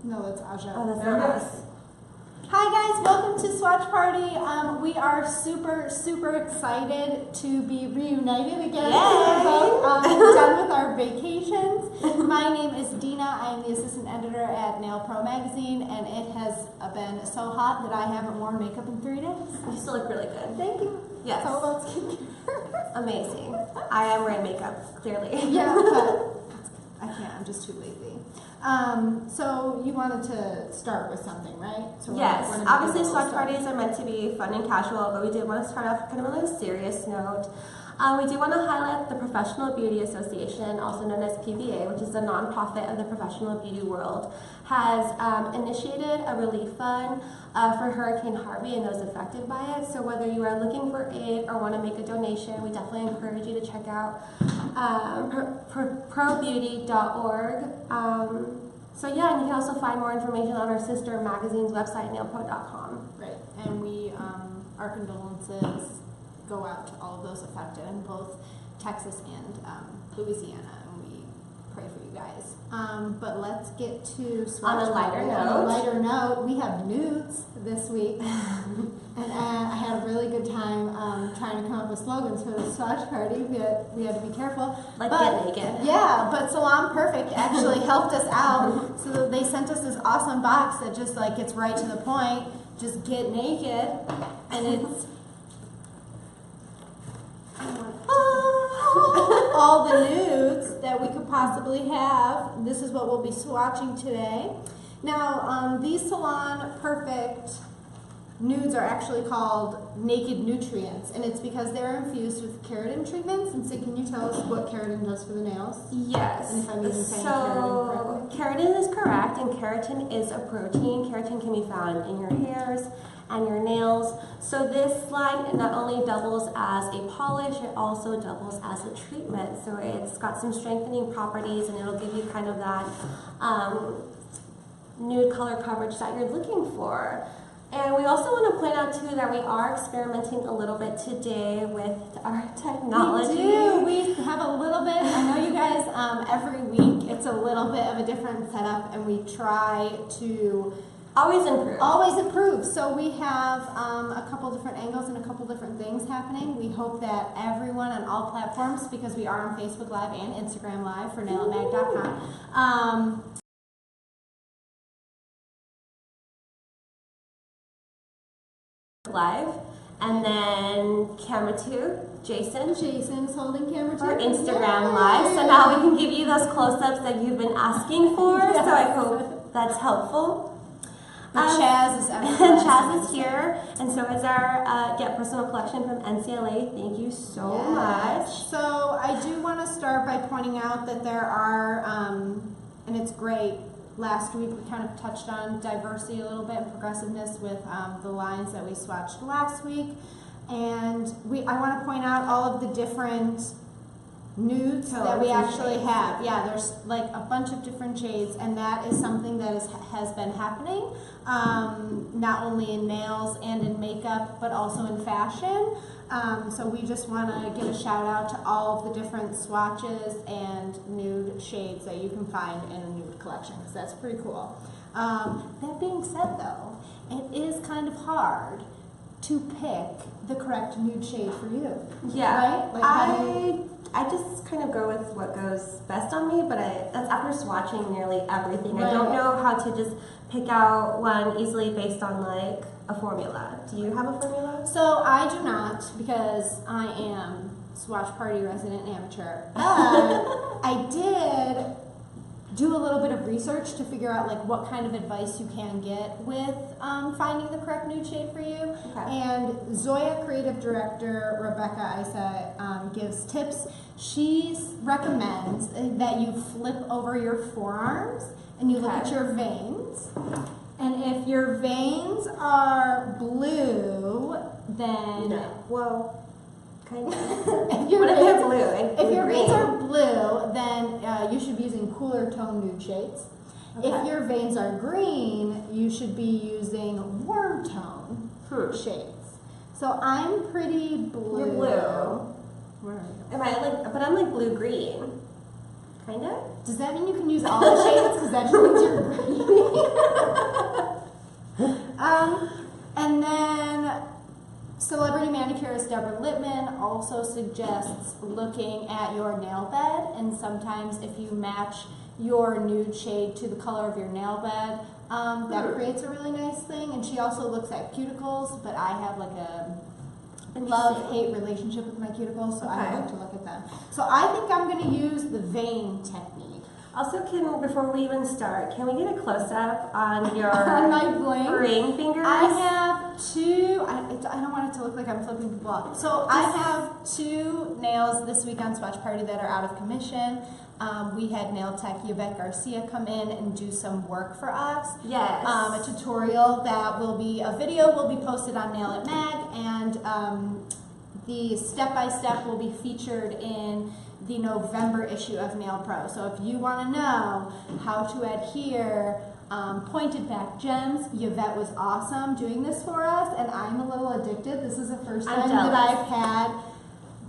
No, that's Aja. Oh, that's not us. Hi guys, welcome to Swatch Party. We are super excited to be reunited again. We're both done with our vacations. My name is Dina. I am the assistant editor at Nail Pro magazine, and it has been so hot that I haven't worn makeup in 3 days. You still look really good. Thank you. Yes. It's all about skincare. Amazing. I am wearing makeup, clearly. Yeah, but I can't. I'm just too lazy. So you wanted to start with something, right? So Yes. we're Obviously, Swatch parties are meant to be fun and casual, but we did want to start off kind of on a serious note. We do want to highlight the Professional Beauty Association, also known as PBA, which is a nonprofit of the professional beauty world, has initiated a relief fund for Hurricane Harvey and those affected by it. So whether you are looking for aid or want to make a donation, we definitely encourage you to check out probeauty.org. So yeah, and you can also find more information on our sister magazine's website, nailpro.com. Right, and we, our condolences go out to all of those affected in both Texas and Louisiana, and we pray for you guys. But let's get to Swatch. On a lighter note. On a lighter note, we have nudes this week, and I had a really good time trying to come up with slogans for the Swatch party. We had to be careful. Like get naked. Yeah, but Salon Perfect actually helped us out. So they sent us this awesome box that just like gets right to the point. Just get naked, and it's all the nudes that we could possibly have. This is what we'll be swatching today. Now, these Salon Perfect nudes are actually called Naked Nutrients, and it's because they're infused with keratin treatments. And so, can you tell us what keratin does for the nails? Yes. And if I'm even saying so keratin is correct, and keratin is a protein. Keratin can be found in your hairs and your nails. So this line not only doubles as a polish, it also doubles as a treatment. So it's got some strengthening properties, and it'll give you kind of that nude color coverage that you're looking for. And we also want to point out too that we are experimenting a little bit today with our technology. We do. We have a little bit. I know you guys. Every week, it's a little bit of a different setup, and we try to always improve. Always improve. So we have a couple different angles and a couple different things happening. We hope that everyone on all platforms, because we are on Facebook Live and Instagram Live for nailandmag.com. Live, and then camera 2, Jason. Jason's holding camera 2 for Instagram Live. So now we can give you those close-ups that you've been asking for. Yes. So I hope that's helpful. Chaz is Chaz is here, and so is our Get Personal collection from NCLA. Thank you so much. So I do want to start by pointing out that there are, and it's great. Last week we kind of touched on diversity a little bit and progressiveness with the lines that we swatched last week, and I want to point out all of the different nudes that we actually have. Yeah, there's like a bunch of different shades, and that is something that has been happening not only in nails and in makeup, but also in fashion. So we just want to give a shout out to all of the different swatches and nude shades that you can find in a nude collection, because that's pretty cool. That being said though, it is kind of hard to pick the correct nude shade for you. Yeah, right? Like I just kind of go with what goes best on me, but that's after swatching nearly everything. Right. I don't know how to just pick out one easily based on like a formula. Do you have a formula? So I do not, because I am Swatch Party resident amateur. I did do a little bit of research to figure out like what kind of advice you can get with finding the correct nude shade for you. Okay. And Zoya creative director Rebecca Isa gives tips. She recommends that you flip over your forearms and you look at your veins. And if your veins are blue, then No. Well, kind of. if your What if veins, they're blue and if your green? veins are blue, then you should be using cooler tone nude shades. Okay. If your veins are green, you should be using warm tone shades. So I'm pretty blue. You're blue. Where are you? Am I like? But I'm like blue-green. Kind of. Does that mean you can use all the shades? Because that just means you're green. hairstylist Deborah Lippman also suggests looking at your nail bed, and sometimes if you match your nude shade to the color of your nail bed, that creates a really nice thing. And she also looks at cuticles, but I have like a love-hate relationship with my cuticles, so I like to look at them. So I think I'm going to use the vein technique. Also, before we even start, can we get a close-up on your on my bling ring fingers? I have two. I don't want it to look like I'm flipping people off. So I have two nails this week on Swatch Party that are out of commission. We had nail tech Yvette Garcia come in and do some work for us. Yes. A tutorial that will be a video will be posted on Nail It Mag, and the step-by-step will be featured in the November issue of Nail Pro. So if you want to know how to adhere pointed back gems, Yvette was awesome doing this for us, and I'm a little addicted. This is the first time that I've had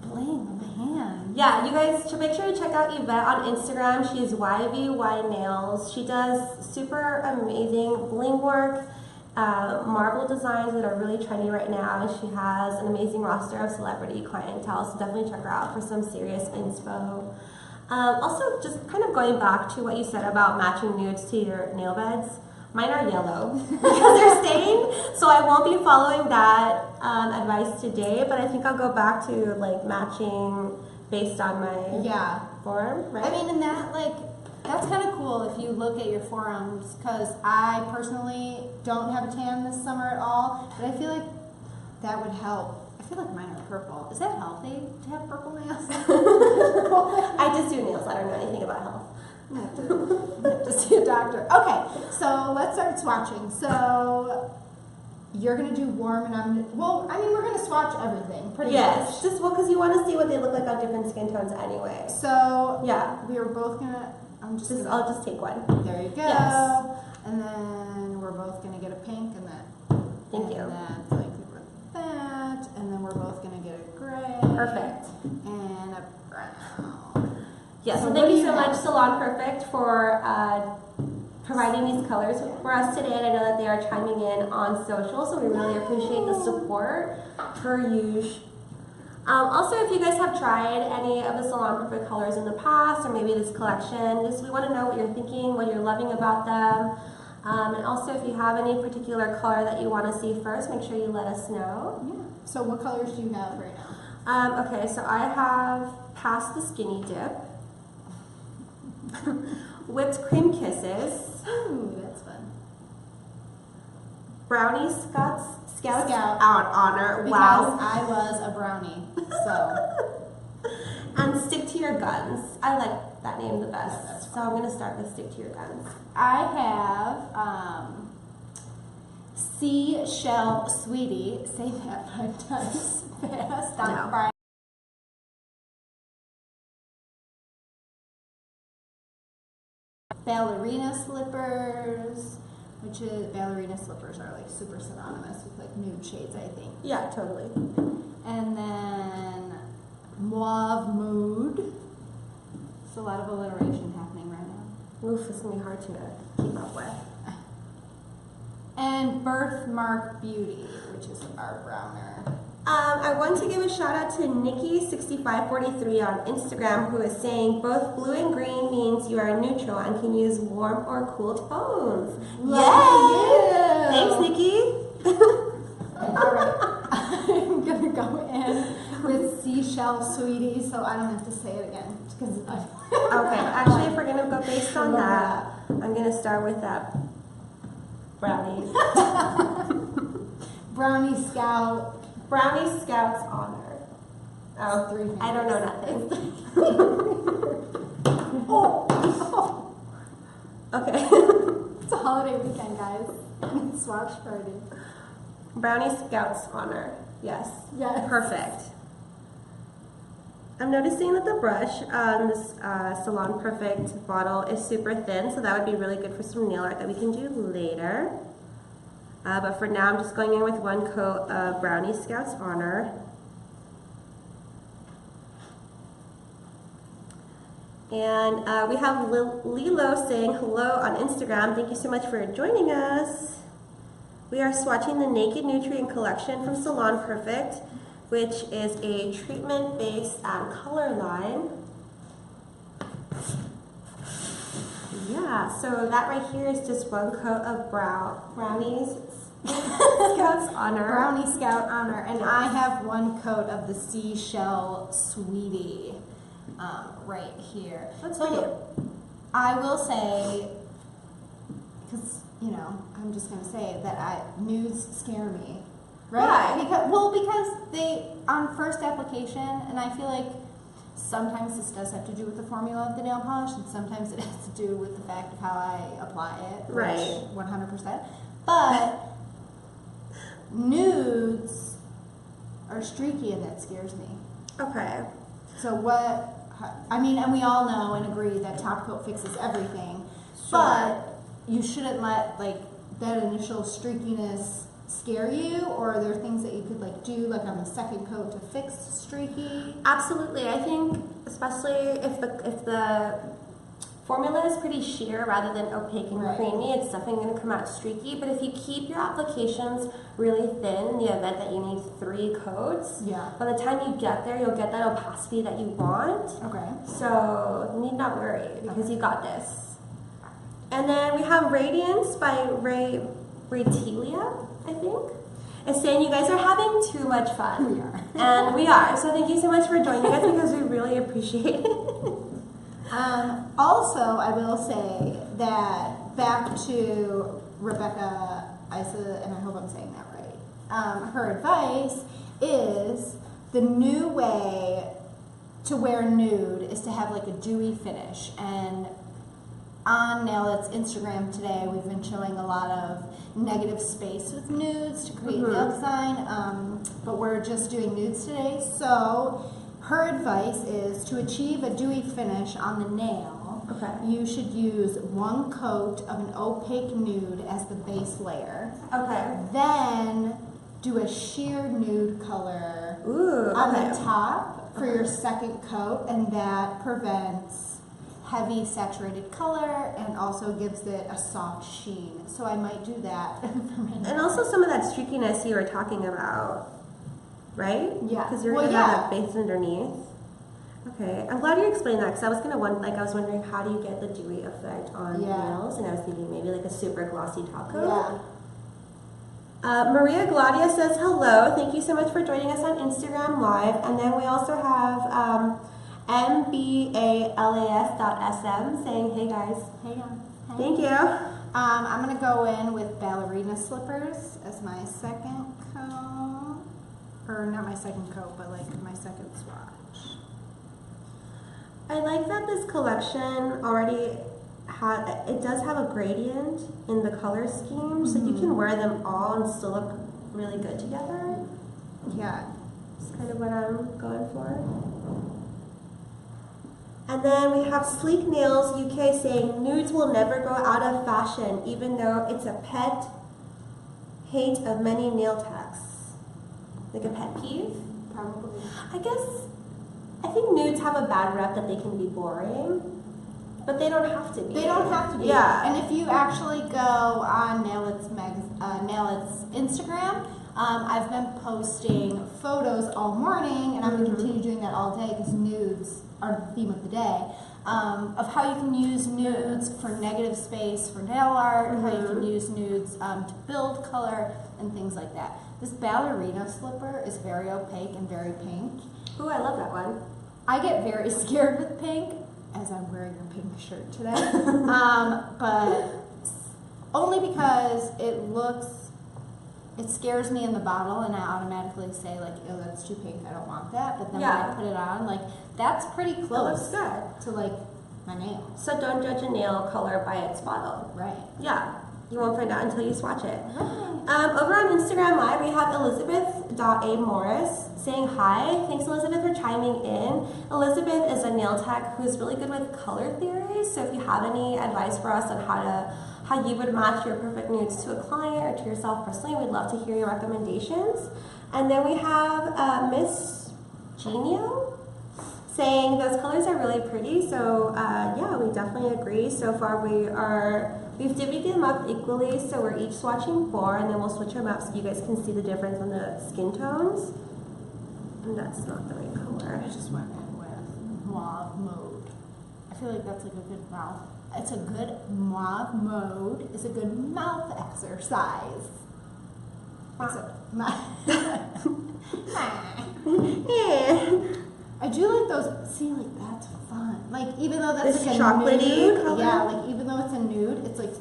bling on my hand. Yeah, you guys should make sure to check out Yvette on Instagram. She's YVY Nails. She does super amazing bling work, marble designs that are really trendy right now. And she has an amazing roster of celebrity clientele, so definitely check her out for some serious inspo. Also, just kind of going back to what you said about matching nudes to your nail beds. Mine are yellow because they're stained, so I won't be following that advice today, but I think I'll go back to like matching based on my form, right? I mean, and that's kind of cool if you look at your forearms, because I personally don't have a tan this summer at all, but I feel like that would help. I feel like mine are purple. Is that healthy to have purple nails? I just do nails. I don't know anything about health. I have to see a doctor. Okay, so let's start swatching. So you're gonna do warm, and I'm gonna, well, I mean, we're gonna swatch everything pretty much. Just because you want to see what they look like on different skin tones anyway. So yeah, we are both gonna. I'll just take one. There you go. Yes. And then we're both gonna get a pink, and then thank you. And then like that, and then we're both gonna get a gray. Perfect. And a brown. Yes, so thank you so much, Salon Perfect, for providing these colors for us today. And I know that they are chiming in on social, so we really appreciate the support, per usual. Also, if you guys have tried any of the Salon Perfect colors in the past, or maybe this collection, we want to know what you're thinking, what you're loving about them. And also, if you have any particular color that you want to see first, make sure you let us know. Yeah. So what colors do you have right now? Okay, so I have Past the Skinny Dip, Whipped Cream Kisses. Ooh, that's fun. Brownie Scouts out Honor. Because wow. I was a brownie, so. And Stick to Your Guns. I like that name the best. Yeah, so I'm going to start with Stick to Your Guns. I have Seashell Sweetie. Say that 5 times fast. No. Friday. Ballerina slippers, which is ballerina slippers are like super synonymous with like nude shades, I think. Yeah, totally. And then Mauve Mood. It's a lot of alliteration happening right now. Oof, it's gonna be hard to keep up with. And Birthmark Beauty, which is our browner. I want to give a shout out to Nikki6543 on Instagram, who is saying both blue and green means you are neutral and can use warm or cool tones. Yay! Thanks, Nikki. All right, I'm gonna go in with Seashell Sweetie, so I don't have to say it again. Okay, actually, if we're gonna go based on that, I'm gonna start with that brownie. Brownie Scouts Honor. Oh, 3 fingers. I don't know nothing. Oh. Okay. It's a holiday weekend, guys. It's Swatch Party. Brownie Scouts Honor. Yes. Yes. Perfect. I'm noticing that the brush on this Salon Perfect bottle is super thin, so that would be really good for some nail art that we can do later. But for now, I'm just going in with 1 coat of Brownie Scouts Honor. And we have Lilo saying hello on Instagram. Thank you so much for joining us. We are swatching the Naked Nutrient collection from Salon Perfect. which is a treatment-based color line. Yeah, so that right here is just one coat of brownies Scout's Honor. Brownie Scout Honor. And I have one coat of the Seashell Sweetie right here. That's pretty. I will say, because, you know, I'm just going to say it, that nudes scare me. Right? Because they, on first application, and I feel like sometimes this does have to do with the formula of the nail polish, and sometimes it has to do with the fact of how I apply it. Right. 100%. But nudes are streaky, and that scares me. Okay. So I mean, and we all know and agree that top coat fixes everything, Sure. but you shouldn't let like that initial streakiness scare you, or are there things that you could like do like on the second coat to fix streaky? Absolutely. I think especially if the formula is pretty sheer rather than opaque and creamy, it's definitely going to come out streaky. But if you keep your applications really thin in the event that you need 3 coats, by the time you get there, you'll get that opacity that you want. Okay. So you need not worry because you got this. And then we have Radiance by Raytelia, I think. It's saying you guys are having too much fun. We are. And we are. So thank you so much for joining us because we really appreciate it. Also, I will say that back to Rebecca Isa, and I hope I'm saying that right. Her advice is the new way to wear nude is to have like a dewy finish. And on Nail It's Instagram today, we've been showing a lot of negative space with nudes to create nail design, but we're just doing nudes today. So her advice is to achieve a dewy finish on the nail. You should use 1 coat of an opaque nude as the base layer. Then do a sheer nude color on the top for your second coat, and that prevents heavy saturated color and also gives it a soft sheen. So I might do that for my nails. And also some of that streakiness you were talking about, right? Yeah. Because you're going to have that base underneath. Okay, I'm glad you explained that because I was wondering how do you get the dewy effect on nails, and I was thinking maybe like a super glossy top coat. Maria Gladia says hello. Thank you so much for joining us on Instagram Live. And then we also have mbalas.sm saying hey guys. Hey guys. Thank you. I'm going to go in with ballerina slippers as my second coat. Or not my second coat, but like my second swatch. I like that this collection already it does have a gradient in the color scheme, so you can wear them all and still look really good together. Yeah. That's kind of what I'm going for. And then we have Sleek Nails UK saying nudes will never go out of fashion, even though it's a pet hate of many nail techs. Like a pet peeve? Probably. I think nudes have a bad rep that they can be boring, but they don't have to be. They don't have to be. Yeah. And if you actually go on Nail It's Instagram, I've been posting photos all morning, and I'm going to continue doing that all day because nudes are the theme of the day, of how you can use nudes for negative space for nail art, how you can use nudes to build color, and things like that. This ballerina slipper is very opaque and very pink. Ooh, I love that one. I get very scared with pink, as I'm wearing a pink shirt today, but only because it scares me in the bottle, and I automatically say like, oh, that's too pink, I don't want that. But then when I put it on, like, that's pretty close to like my nail. So don't judge a nail color by its bottle. Right. Yeah. You won't find out until you swatch it. Right. Over on Instagram Live, we have Elizabeth.A. Morris saying hi. Thanks, Elizabeth, for chiming in. Elizabeth is a nail tech who's really good with color theory. So if you have any advice for us on how you would match your perfect nudes to a client or to yourself personally, we'd love to hear your recommendations. And then we have Miss Genio saying those colors are really pretty. So yeah, we definitely agree. So far we've divvied them up equally, so we're each swatching 4, and then we'll switch them up so you guys can see the difference in the skin tones. That's not the right color. I just went in with mauve mode. I feel like that's like a good mouth. It's a good mauve mode. It's a good mouth exercise. Except my I do like those. See, like that's fun. Like even though that's This like a chocolatey nude, color? yeah. Like even though it's a nude, it's like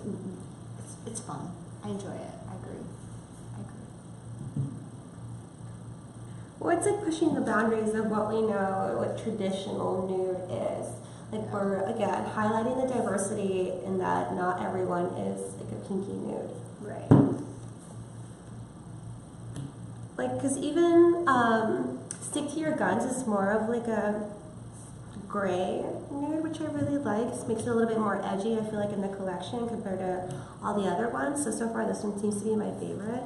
it's fun. I enjoy it. I agree. Well, it's like pushing the boundaries of what we know, what traditional nude is. Like we're, again, highlighting the diversity in that not everyone is like a pinky nude. Right. Like, because even Stick to Your Guns is more of like a gray nude, which I really like. It makes it a little bit more edgy, I feel like, in the collection compared to all the other ones. So far this one seems to be my favorite.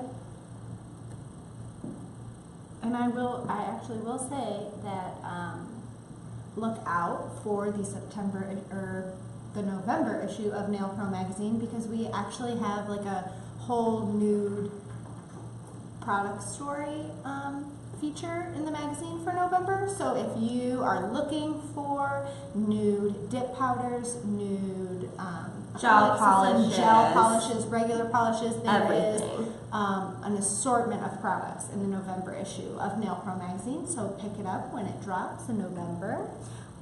And I actually will say that look out for the September or the November issue of Nail Pro magazine, because we actually have like a whole nude product story feature in the magazine for November. So if you are looking for nude dip powders, nude Gel polishes, regular polishes, there is everything. an assortment of products in the November issue of Nail Pro magazine. So pick it up when it drops in November.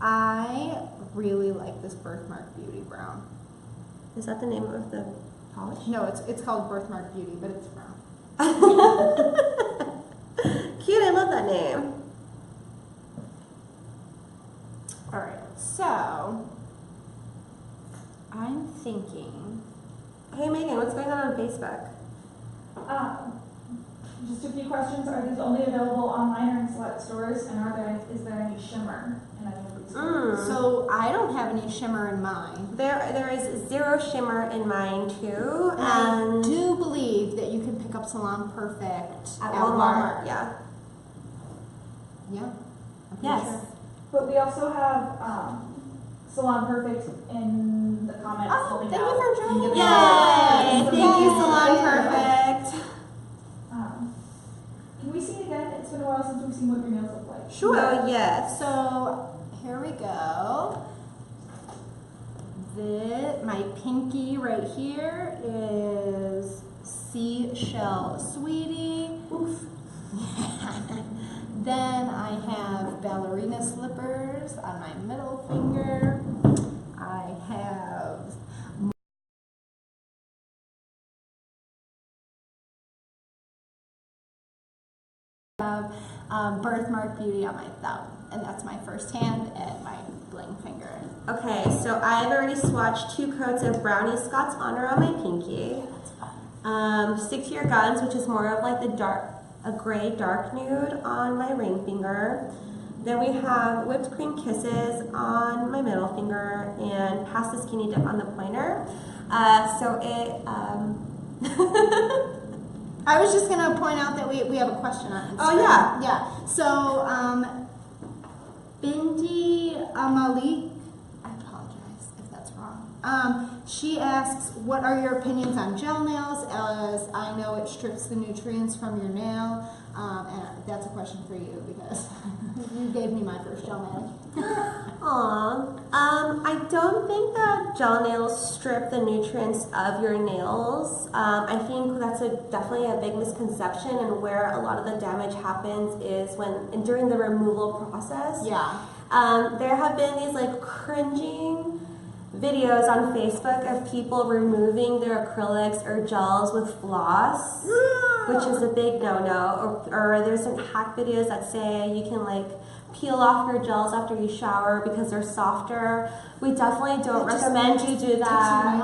I really like this Birthmark Beauty brown. Is that the name of the polish? No, it's called Birthmark Beauty, but it's brown. Cute, I love that name. All right, so I'm thinking. Hey Megan, what's going on Facebook? Just a few questions. Are these only available online or in select stores? And is there any shimmer in any of these stores? So I don't have any shimmer in mine. There is zero shimmer in mine too, And I and do believe that you can pick up Salon Perfect at Walmart. Yeah. Yeah. I'm pretty Yes. sure. But we also have Salon Perfect in the comments. Oh, holding thank you out. for joining Yay! us. Thank you, Yay. Salon Perfect. Can we see it again? It's been a while since we've seen what your nails look like. Sure. Oh, yes. So here we go. My pinky right here is Seashell Sweetie. Oof. Then I have ballerina slippers on my middle finger. I have Birthmark Beauty on my thumb, and that's my first hand and my bling finger. Okay, so I've already swatched 2 coats of Brownie Scott's Honor on my pinky. Stick to Your Guns, which is more of like a gray dark nude on my ring finger. Then we have Whipped Cream Kisses on my middle finger and Past the Skinny Dip on the pointer. I was just gonna point out that we have a question on Instagram. Oh, yeah. Yeah. So Bindi Amalik, I apologize if that's wrong. She asks, what are your opinions on gel nails, as I know it strips the nutrients from your nail? And that's a question for you because you gave me my first gel nail. Aw. I don't think that gel nails strip the nutrients of your nails. I think that's definitely a big misconception, and where a lot of the damage happens is during the removal process. Yeah. There have been these like cringing videos on Facebook of people removing their acrylics or gels with floss, which is a big no-no. Or there's some hack videos that say you can like peel off your gels after you shower because they're softer. We definitely don't recommend you do that.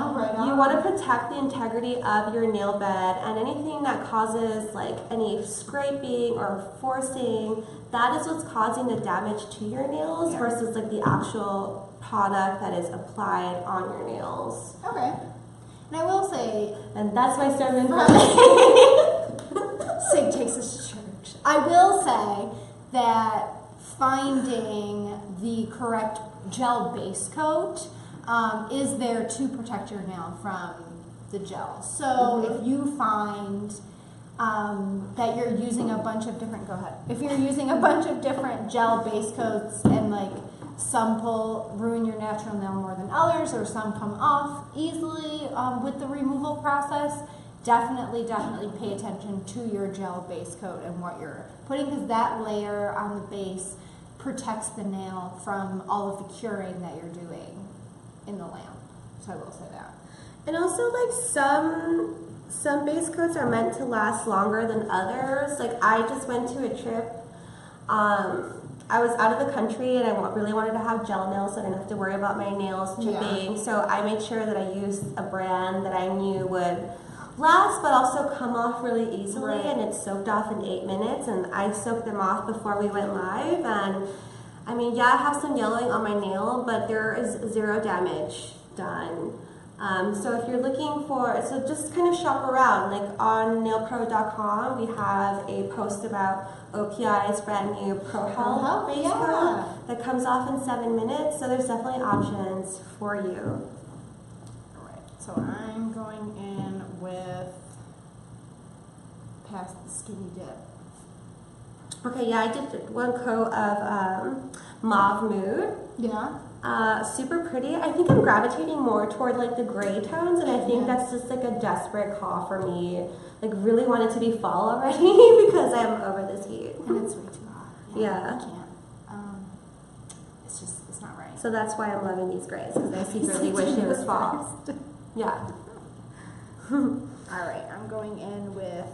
You want to protect the integrity of your nail bed, and anything that causes like any scraping or forcing, that is what's causing the damage to your nails versus like the actual product that is applied on your nails. Okay. And I will say, And that's my sermon for Sig takes us to church. I will say that finding the correct gel base coat is there to protect your nail from the gel. So if you find that you're using a bunch of different, go ahead. If you're using a bunch of different gel base coats and like some ruin your natural nail more than others, or some come off easily with the removal process, definitely pay attention to your gel base coat and what you're putting, because that layer on the base protects the nail from all of the curing that you're doing in the lamp. So I will say that. And also, like, some base coats are meant to last longer than others. Like, I just went to a trip. I was out of the country and I really wanted to have gel nails so I didn't have to worry about my nails chipping. Yeah. So I made sure that I used a brand that I knew would last but also come off really easily. Right. And it soaked off in 8 minutes, and I soaked them off before we went live. And I mean, yeah, I have some yellowing on my nail, but there is 0 damage done. So if you're looking for, so just kind of shop around. Like on nailpro.com, we have a post about OPI's brand new Pro Health base coat that comes off in 7 minutes. So there's definitely options for you. All right, so I'm going in with Past the Skinny Dip. Okay, yeah, I did 1 coat of Mauve Nude. Yeah. Super pretty. I think I'm gravitating more toward like the gray tones, and I think that's just like a desperate call for me. Like, really want it to be fall already because I'm over this heat. And it's way too hot. Yeah. I can't. It's not right. So that's why I'm loving these grays, because I secretly wish it was fall. Yeah. All right, I'm going in with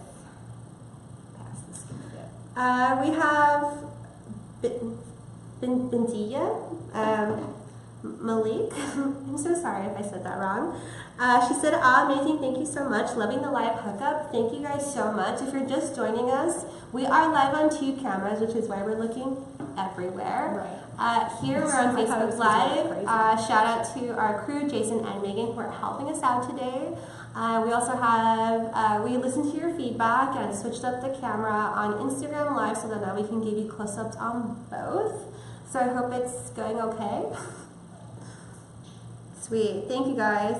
Past the Skinny Dip. We have Bintia. Malik, I'm so sorry if I said that wrong. She said, amazing, thank you so much. Loving the live hookup. Thank you guys so much. If you're just joining us, we are live on 2 cameras, which is why we're looking everywhere. Right. Here we're on Facebook Live. Shout out to our crew, Jason and Megan, who are helping us out today. We also have, we listened to your feedback and switched up the camera on Instagram Live so that now we can give you close-ups on both. So I hope it's going okay. Sweet, thank you guys.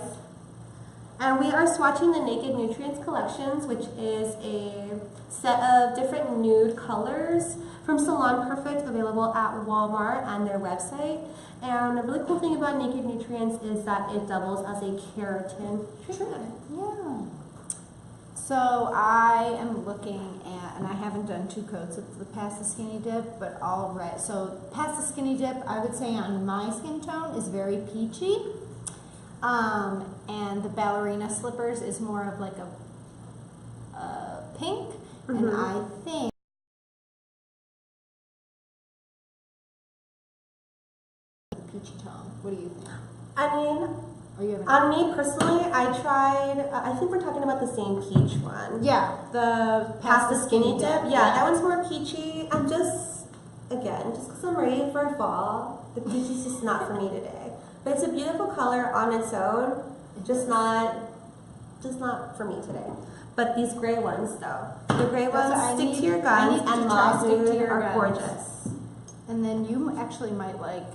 And we are swatching the Naked Nutrients collections, which is a set of different nude colors from Salon Perfect, available at Walmart and their website. And a really cool thing about Naked Nutrients is that it doubles as a keratin treatment. Yeah. So I am looking at, and I haven't done 2 coats of the Past the Skinny Dip, but all right. So Past the Skinny Dip, I would say on my skin tone is very peachy. And the ballerina slippers is more of like a pink, and I think peachy tone. What do you think? I mean, on me personally, I tried, I think we're talking about the same peach one. Yeah, the Past the Skinny Dip. Yeah, that one's more peachy. I'm just, again, just because I'm ready for fall, the peach is just not for me today. But it's a beautiful color on its own, just not for me today. But these gray ones, though, the gray ones stick to your guns, and Mauve Nude are gorgeous. And then you actually might like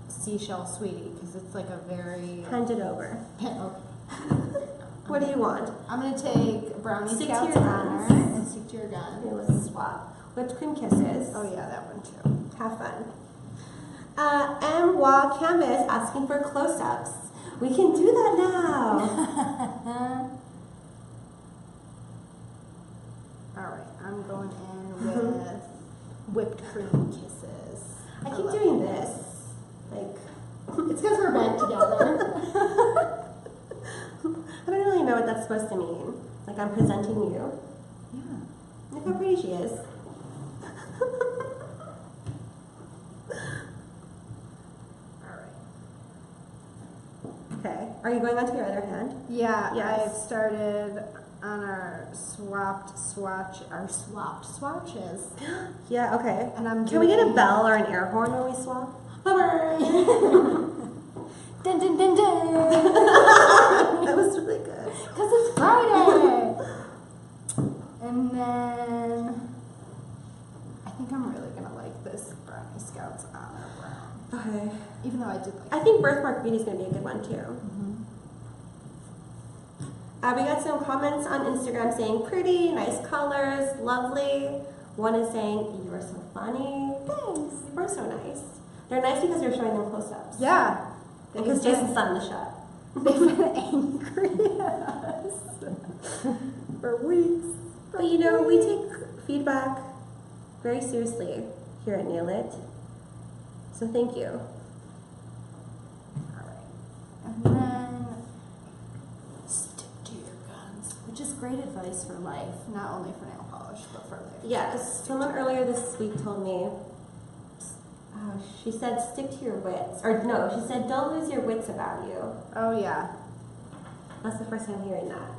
Seashell Sweetie, because it's like a very... Hand it over. Okay. What do you want? I'm going to take Brownie Stick Scouts to your Honor guns. and Stick to Your Gun. Here, let's swap. Whipped cream kisses. Oh yeah, that one too. Have fun. While Canvas asking for close-ups. We can do that now. Alright, I'm going in with Whipped Cream Kisses. I keep doing this. Like, it's because we're bent together. I don't really know what that's supposed to mean. Like, I'm presenting you. Yeah. Look how pretty she is. Okay. Are you going on to your other hand? Yeah, yes. I've started on our swapped swatches. Yeah, okay. And Can we get a bell or an air horn when we swap? Bye-bye. Dun dun dun dun. That was really good. Because it's Friday. And then I think I'm really gonna like this Brownie Scouts Honor Brown. Okay. Even though I did like I think Birthmark Beauty is gonna be a good one too. We got some comments on Instagram saying pretty, nice colors, lovely. One is saying, you are so funny. Thanks, you were so nice. They're nice because you're showing them close-ups. Yeah. Because Jason's not in the shot. They've been angry at us for weeks. But you know, we take feedback very seriously here at Nail It. So thank you. Alright. And then stick to your guns, which is great advice for life, not only for nail polish, but for life. Yes, someone earlier this week told me, she said stick to your wits. Or no, she said don't lose your wits about you. Oh yeah. That's the first time hearing that.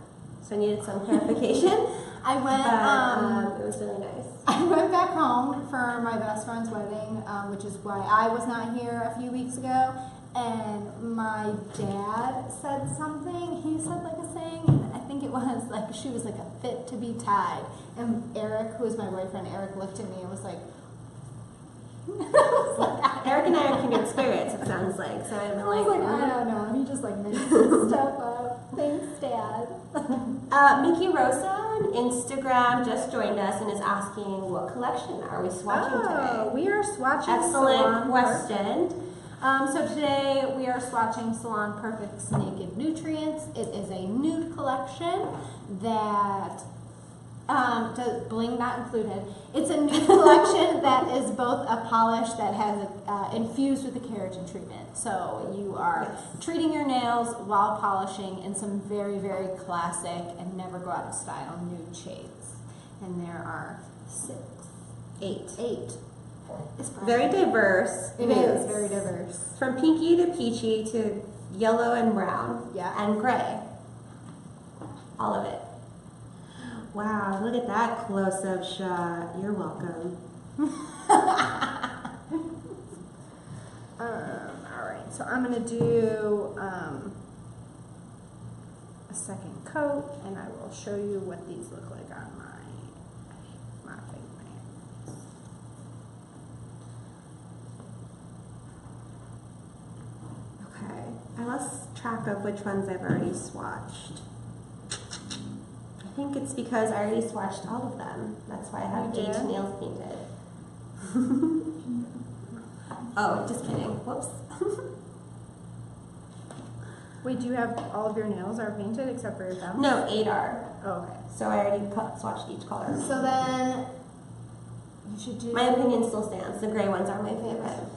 So I needed some clarification. I went, it was really nice. I went back home for my best friend's wedding, which is why I was not here a few weeks ago. And my dad said something. He said like a saying, and I think it was like she was like a fit to be tied. And Eric, who was my boyfriend, Eric looked at me and was like, Eric and I are kindred spirits, it sounds like. So I've been I don't know. And he just like made some stuff up. Thanks, Dad. Mickey Rosa on Instagram just joined us and is asking what collection are we swatching today? We are swatching Excellent Salon question. So today we are swatching Salon Perfect's Naked Nutrients. It is a nude collection that does bling not included. It's a nude collection that is both a polish that has infused with the keratin treatment. So you are treating your nails while polishing in some very, very classic and never go out of style nude shades. And there are eight. It's Very diverse. It is very diverse. From pinky to peachy to yellow and brown. Yeah. And gray. All of it. Wow, look at that close-up shot. You're welcome. Alright, so I'm going to do a second coat, and I will show you what these look like on my fingernails. Okay, I lost track of which ones I've already swatched. I think it's because I already swatched all of them. That's why I have You 8 did? nails painted. Oh, just kidding. Whoops. Wait, do you have all of your nails are painted except for your thumb? No, 8 are. Oh, okay. So I already swatched each color. So then you should do. My opinion still stands. The gray ones are my favorite.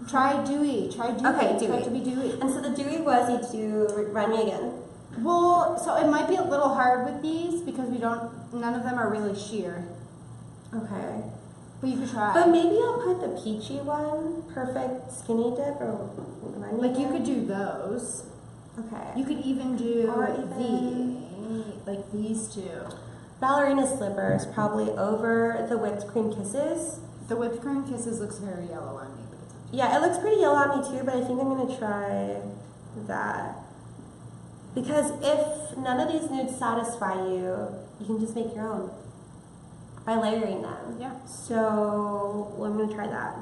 Try dewy. Try dewy. Okay, Try dewy. to be dewy. And so the dewy was, you do, remind me again. Well, so it might be a little hard with these because none of them are really sheer. Okay. But you could try. But maybe I'll put the peachy one, perfect skinny dip, or remind me Like you again? could do those. Okay. You could even do Or even- like these two. Ballerina slippers, probably over the whipped cream kisses. The whipped cream kisses looks very yellow on me, but it's up to you. Yeah, it looks pretty yellow on me too, but I think I'm gonna try that. Because if none of these nudes satisfy you, you can just make your own by layering them. Yeah. So I'm gonna try that.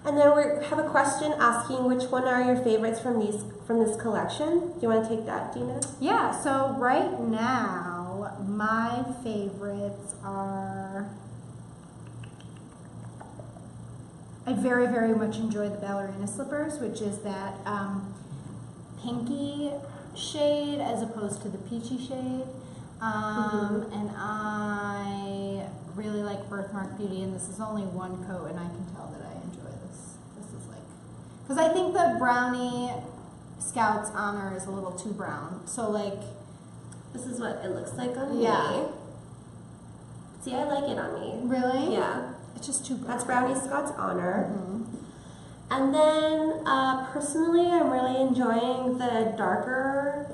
And then we have a question asking which one are your favorites from this collection. Do you want to take that, Dina? Yeah, so right now my favorites are, I very, very much enjoy the ballerina slippers, which is that pinky shade as opposed to the peachy shade. And I really like Birthmark Beauty, and this is only one coat, and I can tell that I enjoy this. This is like, because I think the Brownie Scouts Honor is a little too brown. So like, This is what it looks like on Yeah. me. See, I like it on me. really? Yeah. It's just too brown. That's Brownie Scott's Honor. Mhm. And then, personally, I'm really enjoying the darker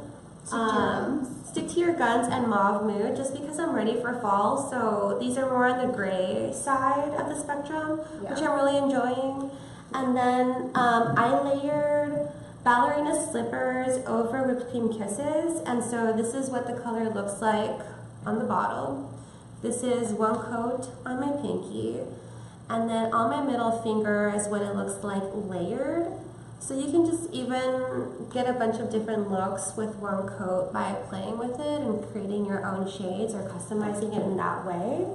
Stick to Your Guns and Mauve Mood, just because I'm ready for fall. So these are more on the gray side of the spectrum, which Yeah. I'm really enjoying. And then I layered ballerina slippers over whipped cream kisses, and so this is what the color looks like on the bottle. This is one coat on my pinky, And then on my middle finger is what it looks like layered. So you can just even get a bunch of different looks with one coat by playing with it and creating your own shades or customizing it in that way.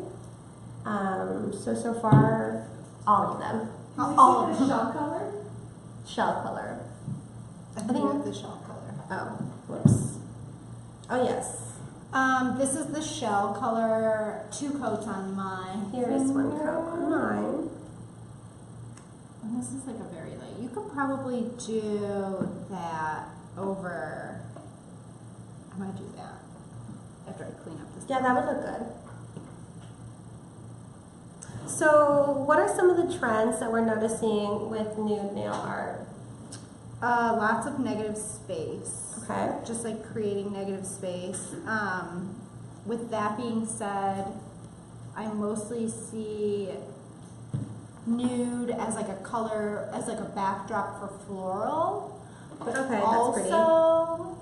So far, all of them. All of the shell color? Shell color. I think you have the shell color. Oh, whoops. Oh, yes. This is the shell color, 2 coats on mine. Here's one coat on mine. And this is like a very light. You could probably do that over. I might do that after I clean up this. Yeah, that would look good. So, what are some of the trends that we're noticing with nude nail art? Lots of negative space. Okay. Just like creating negative space. With that being said, I mostly see nude as like a color, as like a backdrop for floral, but Okay, that's also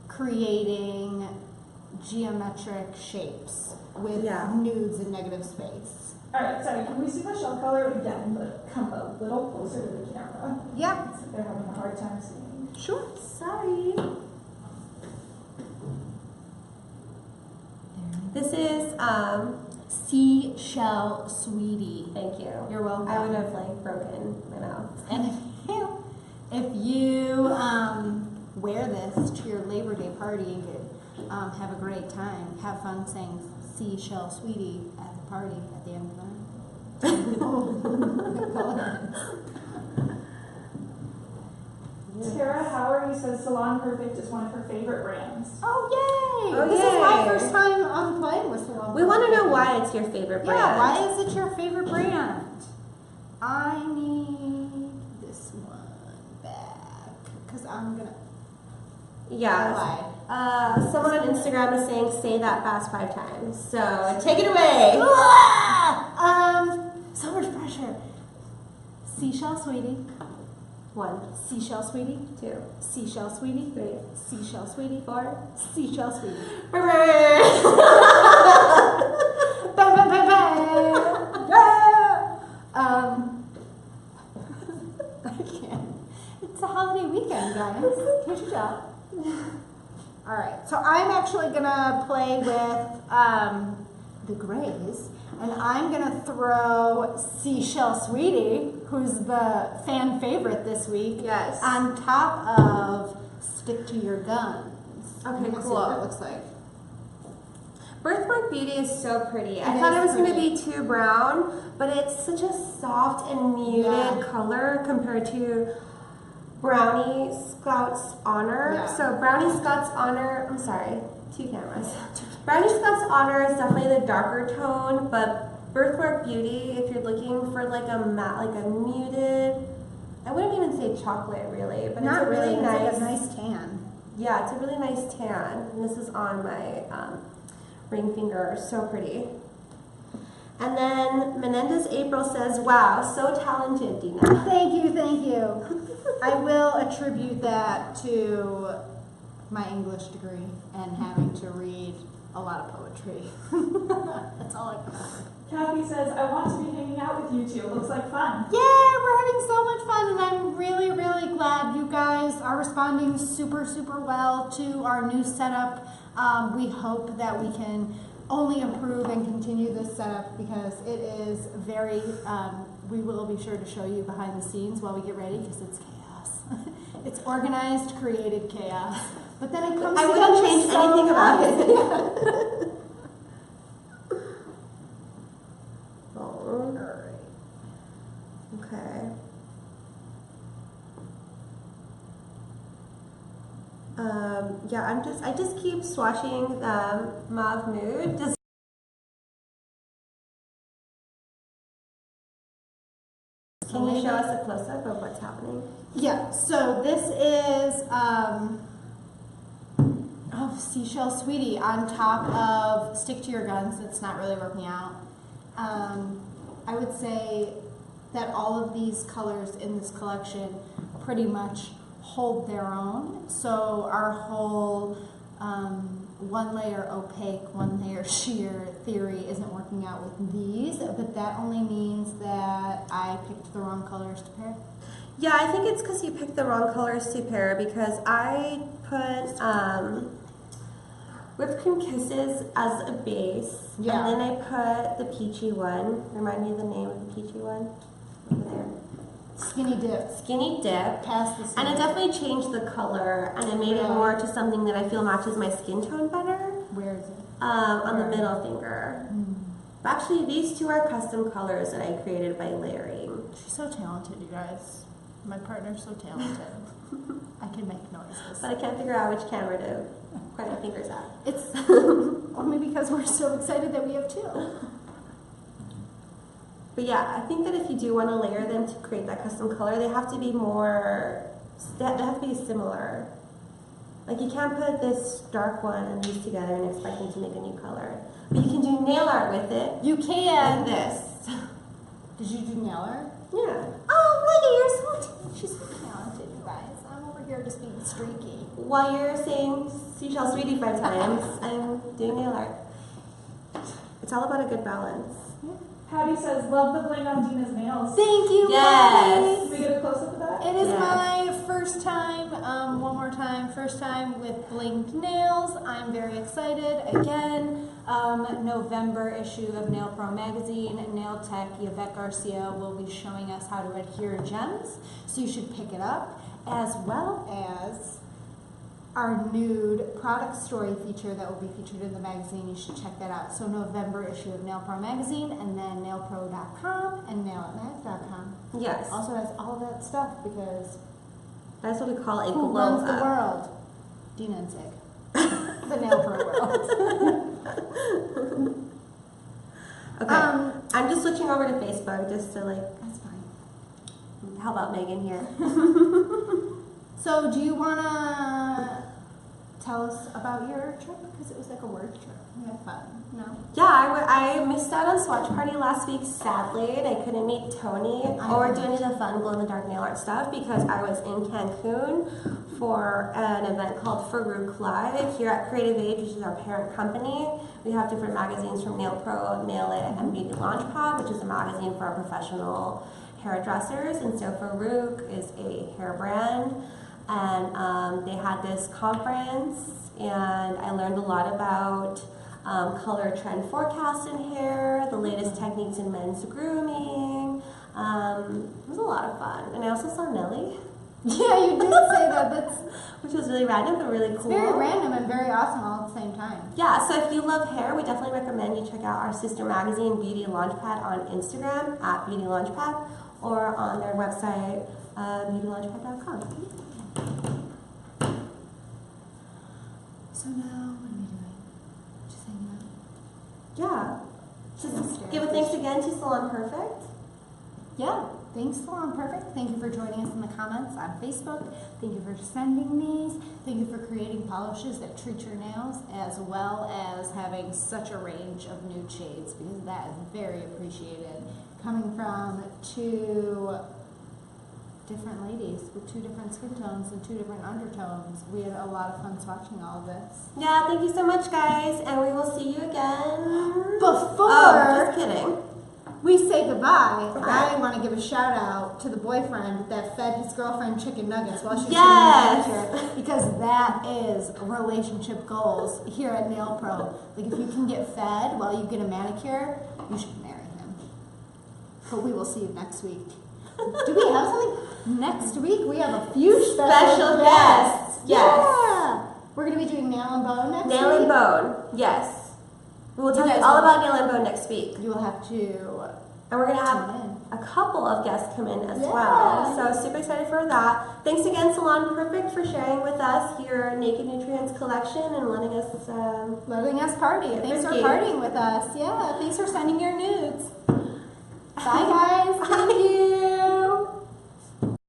creating geometric shapes with nudes and negative space. Alright, sorry, can we see the shell color again, but come a little closer to the camera? Yeah, It's like they're having a hard time seeing. sure. Sorry. This is, Seashell Sweetie. thank you. You're welcome. I would have like broken my mouth. And if you wear this to your Labor Day party and could have a great time, have fun saying Seashell Sweetie at the party at the end of the night. Tara Howard says Salon Perfect is one of her favorite brands. Oh, yay! Oh, This is my yay. first time playing with Salon. We want to know why it's your favorite brand. Yeah, why is it your favorite brand? I need this one back because I'm gonna. Yeah. Lie. Someone on Instagram is saying say that fast 5 times. So take it away. So much pressure. Seashell Sweetie. 1, Seashell Sweetie. 2, Seashell Sweetie. 3, Seashell Sweetie. 4. Seashell Sweetie. Bam, Bam, bam, bam. I can't. It's a holiday weekend, guys. Can't you tell? All right, so I'm actually gonna play with the grays, and I'm gonna throw Seashell Sweetie, who's the fan favorite this week, Yes. on top of Stick to Your Guns. Okay, You can see cool. what that looks like. Birthmark Beauty is so pretty. I It thought it is was going to pretty. be too brown, but it's such a soft and muted Yeah. color compared to Brownie Scout's Honor. Yeah. So Brownie Scout's Honor, I'm sorry, 2 cameras. Brownie Scout's Honor is definitely the darker tone, but Birthmark Beauty, if you're looking for like a matte, like a muted, I wouldn't even say chocolate really, but Not it's a really It's nice, like a nice tan. yeah, it's a really nice tan. And this is on my ring finger, so pretty. And then Menendez April says, wow, so talented, Dina. Thank you, thank you. I will attribute that to my English degree and having to read a lot of poetry. That's all I've got. Kathy says, I want to be hanging out with you two. Looks like fun. Yeah, we're having so much fun, and I'm really, really glad you guys are responding super, super well to our new setup. We hope that we can only improve and continue this setup because it is very, we will be sure to show you behind the scenes while we get ready because it's chaos. It's organized, created chaos. But then it comes I together wouldn't change so anything about nice. it. Oh, Alright. okay. Yeah, I just keep swatching Mauve Nude. Can you show us a close-up of what's happening? Yeah, so this is Seashell Sweetie on top of Stick to Your Guns. It's not really working out. I would say that all of these colors in this collection pretty much hold their own. So our whole one layer opaque, one layer sheer theory isn't working out with these, but that only means that I picked the wrong colors to pair. Yeah, I think it's because you picked the wrong colors to pair, because I put Whipped Cream Kisses as a base, Yeah. and then I put the peachy one. Remind me of the name of the peachy one? Over there. Skinny dip. Skinny Dip. Past the And skinny it definitely changed the color, and it made it Really? more to something that I feel matches my skin tone better. Where is it? On the Where? middle finger. Actually, these two are custom colors that I created by layering. She's so talented, you guys. My partner's so talented. I can make noises. But I can't figure out which camera to point my fingers at. It's only because we're so excited that we have two. But yeah, I think that if you do want to layer them to create that custom color, they have to be more, they have to be similar. Like you can't put this dark one and these together and expect them to make a new color. But you can do nail art with it. You can. Like this. Did you do nail art? Yeah. Oh, look at your She's so talented, you guys. I'm over here just being streaky. While you're saying seashell sweetie 5 times, I'm doing nail art. It's all about a good balance. Patty says, love the bling on Dina's nails. Thank you, Yes. Can we get a close-up of that? It is Yeah. my first time, one more time, first time with blinged nails. I'm very excited. Again, November issue of Nail Pro magazine, Nail Tech, Yvette Garcia will be showing us how to adhere gems. So you should pick it up, as well as our Nude product story feature that will be featured in the magazine. You should check that out. So November issue of Nail Pro magazine, and then nailpro.com and nailatmag.com. Yes. Also has all that stuff because That's what we call a who glow runs the up. world? Dina and Sig. The Nail Pro world. Okay. I'm just switching over to Facebook just to like That's fine. help out Megan here. So do you want to tell us about your trip? Because it was like a work trip. We had fun. No? Yeah, I missed out on Swatch Party last week, sadly, and I couldn't meet Tony or do any of the fun glow-in-the-dark nail art stuff because I was in Cancun for an event called Farouk Live here at Creative Age, which is our parent company. We have different magazines from Nail Pro, Nail It, and Beauty Launchpad, which is a magazine for our professional hairdressers. And so Farouk is a hair brand, and they had this conference, and I learned a lot about color trend forecasts in hair, the latest techniques in men's grooming. It was a lot of fun. And I also saw Nelly. Yeah, you did say that. Which was really random, but really cool. Very random and very awesome all at the same time. Yeah, so if you love hair, we definitely recommend you check out our sister magazine, Beauty Launchpad, on Instagram, at Beauty Launchpad, or on their website, beautylaunchpad.com. So now, what are we doing? Just hanging out? Yeah. Just Give a thanks again to Salon Perfect. Yeah, thanks Salon Perfect. Thank you for joining us in the comments on Facebook. Thank you for sending these. Thank you for creating polishes that treat your nails, as well as having such a range of nude shades, because that is very appreciated. Coming from two different ladies with two different skin tones and two different undertones. We had a lot of fun swatching all of this. Yeah, thank you so much, guys, and we will see you again. Before Oh, just kidding. we say goodbye, Okay. I want to give a shout out to the boyfriend that fed his girlfriend chicken nuggets while she was Yes. sitting in the chair, because that is relationship goals here at Nail Pro. Like, if you can get fed while you get a manicure, you should marry him. But we will see you next week. Do we have something next week? We have a few special guests. Yes. Yeah. We're going to be doing nail and bone next week. Nail and bone, yes. We will tell you guys all will- about nail and bone next week. You will have to And we're going to have tune in. a couple of guests come in as Yeah. well. So super excited for that. Thanks again, Salon Perfect, for sharing with us your Naked Nutrients collection and letting us Letting us party. Thanks for Thank you. partying with us. Yeah, thanks for sending your nudes. Bye, guys. Thank you.